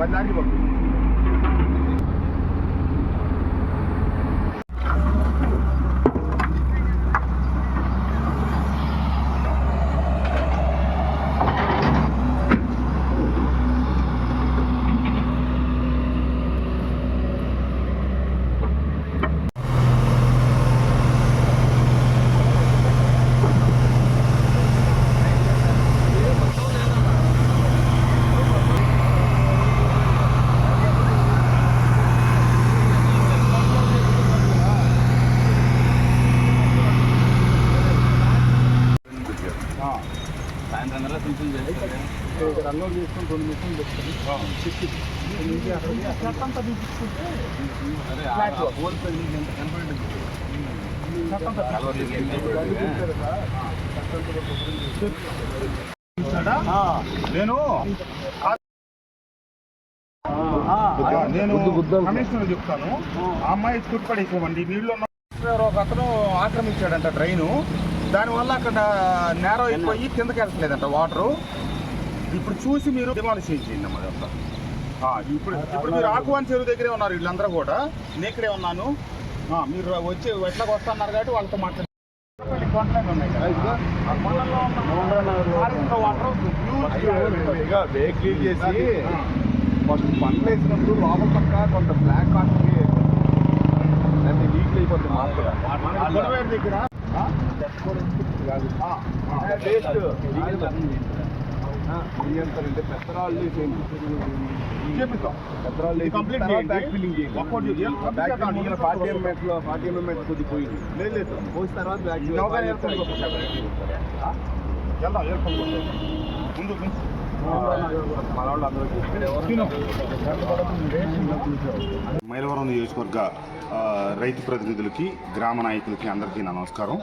10 దానికి పంపి. ఇక్కడ అన్లోడ్ చేసుకొని 2 మిషన్లు పెట్టుకొని చెత్తంతా తీసుకుంటే నేను కమిషనర్ చెప్తాను. ఆ అమ్మాయి తుడిపడేసామండి. నీళ్ళు ఒక అతను ఆక్రమించాడంట డ్రైను. దానివల్ల అక్కడ నేరో అయిపోయి కిందకి వెళ్తలేదంట వాటరు. ఇప్పుడు చూసి మీరు డిమాలిష్ చేయండి అమ్మా అంతా. ఇప్పుడు మీరు ఆకువాన్ చెరువు దగ్గరే ఉన్నారు వీళ్ళందరూ కూడా. నేను ఇక్కడే ఉన్నాను. మీరు వచ్చి ఎట్లాగ వస్తున్నారు కాబట్టి వాళ్ళతో మాట్లాడి కొండలు ఉన్నాయి కదా, ఆ కొండల్లో వాటర్ క్లీన్ చేసి ఫస్ట్ పంటలు వేసినప్పుడు లోపల పక్క కొంత బ్లాక్ కాటన్కి దాన్ని లీక్ అయిపోతుంది మార్కెట్ దగ్గర అంటే పెత్తరాళ్ళు చేపిస్తాం. కంప్లీట్ పార్టీ ఎంఎంఎస్ కొద్ది పోయింది. లేదు పోసిన తర్వాత ముందు మైలవరం నియోజకవర్గ రైతు ప్రతినిధులకి, గ్రామ నాయకులకి అందరికీ నా నమస్కారం.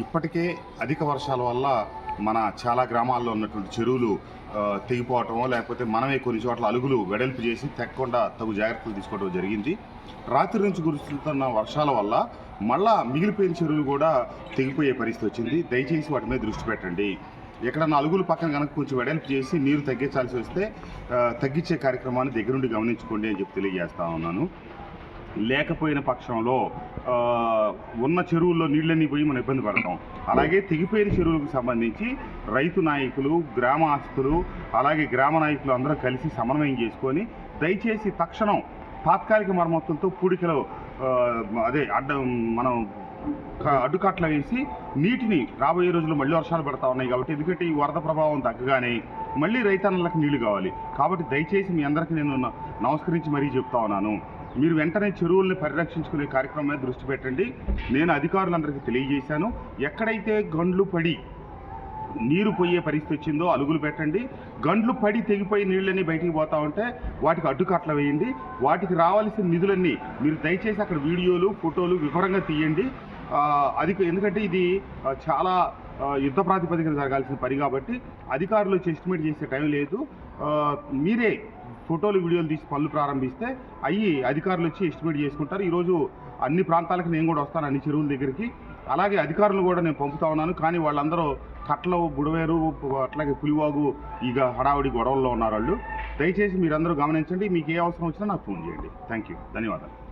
ఇప్పటికే అధిక వర్షాల వల్ల మన చాలా గ్రామాల్లో ఉన్నటువంటి చెరువులు తెగిపోవటమో లేకపోతే మనమే కొన్ని చోట్ల అలుగులు వెడల్పు చేసి తెక్కకుండా తగు జాగ్రత్తలు తీసుకోవడం జరిగింది. రాత్రి నుంచి కురుస్తున్న వర్షాల వల్ల మళ్ళా మిగిలిపోయిన చెరువులు కూడా తెగిపోయే పరిస్థితి వచ్చింది. దయచేసి వాటి మీద దృష్టి పెట్టండి. ఎక్కడన్నా అలుగులు పక్కన కనుక కొంచెం వెడల్పు చేసి నీరు తగ్గించాల్సి వస్తే తగ్గించే కార్యక్రమాన్ని దగ్గరుండి గమనించుకోండి అని చెప్పి తెలియజేస్తా ఉన్నాను. లేకపోయిన పక్షంలో ఉన్న చెరువుల్లో నీళ్ళన్నీ పోయి మనం ఇబ్బంది పడతాం. అలాగే తెగిపోయిన చెరువులకు సంబంధించి రైతు నాయకులు, గ్రామస్తులు, అలాగే గ్రామ నాయకులు అందరూ కలిసి సమన్వయం చేసుకొని దయచేసి తక్షణం తాత్కాలిక మరమ్మతులతో పూడికలో మనం అడ్డుకట్ల వేసి నీటిని రాబోయే రోజుల్లో మళ్ళీ వర్షాలు పడతా ఉన్నాయి కాబట్టి, ఎందుకంటే ఈ వరద ప్రభావం తగ్గగానే మళ్ళీ రైతన్నలకు నీళ్లు కావాలి కాబట్టి దయచేసి మీ అందరికీ నేను నమస్కరించి మరీ చెప్తా ఉన్నాను. మీరు వెంటనే చెరువుల్ని పరిరక్షించుకునే కార్యక్రమం మీద దృష్టి పెట్టండి. నేను అధికారులందరికీ తెలియజేశాను. ఎక్కడైతే గండ్లు పడి నీరు పోయే పరిస్థితి వచ్చిందో అలుగులు పెట్టండి. గండ్లు పడి తెగిపోయి నీళ్ళన్నీ బయటికి పోతా ఉంటే వాటికి అడ్డుకట్ల వేయండి. వాటికి రావాల్సిన నిధులన్నీ మీరు దయచేసి అక్కడ వీడియోలు, ఫోటోలు వివరంగా తీయండి. ఎందుకంటే ఇది చాలా యుద్ధ ప్రాతిపదికన జరగాల్సిన పని కాబట్టి అధికారులు వచ్చి ఎస్టిమేట్ చేసే టైం లేదు. మీరే ఫోటోలు, వీడియోలు తీసి పనులు ప్రారంభిస్తే అధికారులు వచ్చి ఎస్టిమేట్ చేసుకుంటారు. ఈరోజు అన్ని ప్రాంతాలకు నేను కూడా వస్తాను, అన్ని చెరువుల దగ్గరికి. అలాగే అధికారులు కూడా నేను పంపుతా ఉన్నాను. కానీ వాళ్ళందరూ కట్ల, బుడవేరు, అట్లాగే పులివాగు ఇక హడావుడి గొడవల్లో ఉన్నారు వాళ్ళు. దయచేసి మీరందరూ గమనించండి. మీకు ఏ అవసరం వచ్చినా నాకు ఫోన్ చేయండి. థ్యాంక్ యూ, ధన్యవాదాలు.